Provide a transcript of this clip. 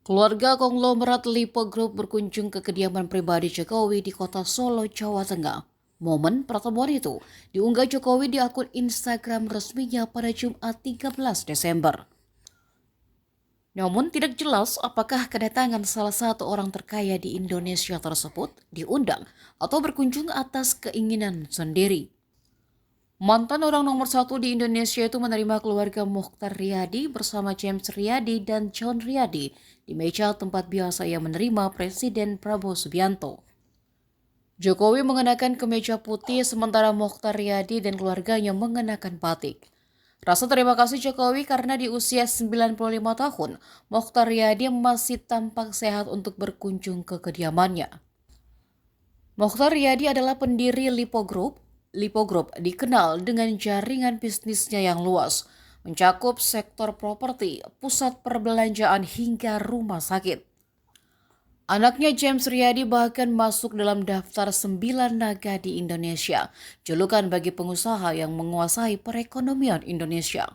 Keluarga konglomerat Lipo Group berkunjung ke kediaman pribadi Jokowi di kota Solo, Jawa Tengah. Momen pertemuan itu diunggah Jokowi di akun Instagram resminya pada Jumat 13 Desember. Namun tidak jelas apakah kedatangan salah satu orang terkaya di Indonesia tersebut diundang atau berkunjung atas keinginan sendiri. Mantan orang nomor satu di Indonesia itu menerima keluarga Mochtar Riyadi bersama James Riyadi dan John Riyadi di meja tempat biasa yang menerima Presiden Prabowo Subianto. Jokowi mengenakan kemeja putih sementara Mochtar Riyadi dan keluarganya mengenakan batik. Rasa terima kasih Jokowi karena di usia 95 tahun, Mochtar Riyadi masih tampak sehat untuk berkunjung ke kediamannya. Mochtar Riyadi adalah pendiri Lipo Group. Lipo Group dikenal dengan jaringan bisnisnya yang luas, mencakup sektor properti, pusat perbelanjaan hingga rumah sakit. Anaknya James Riyadi bahkan masuk dalam daftar 9 naga di Indonesia, julukan bagi pengusaha yang menguasai perekonomian Indonesia.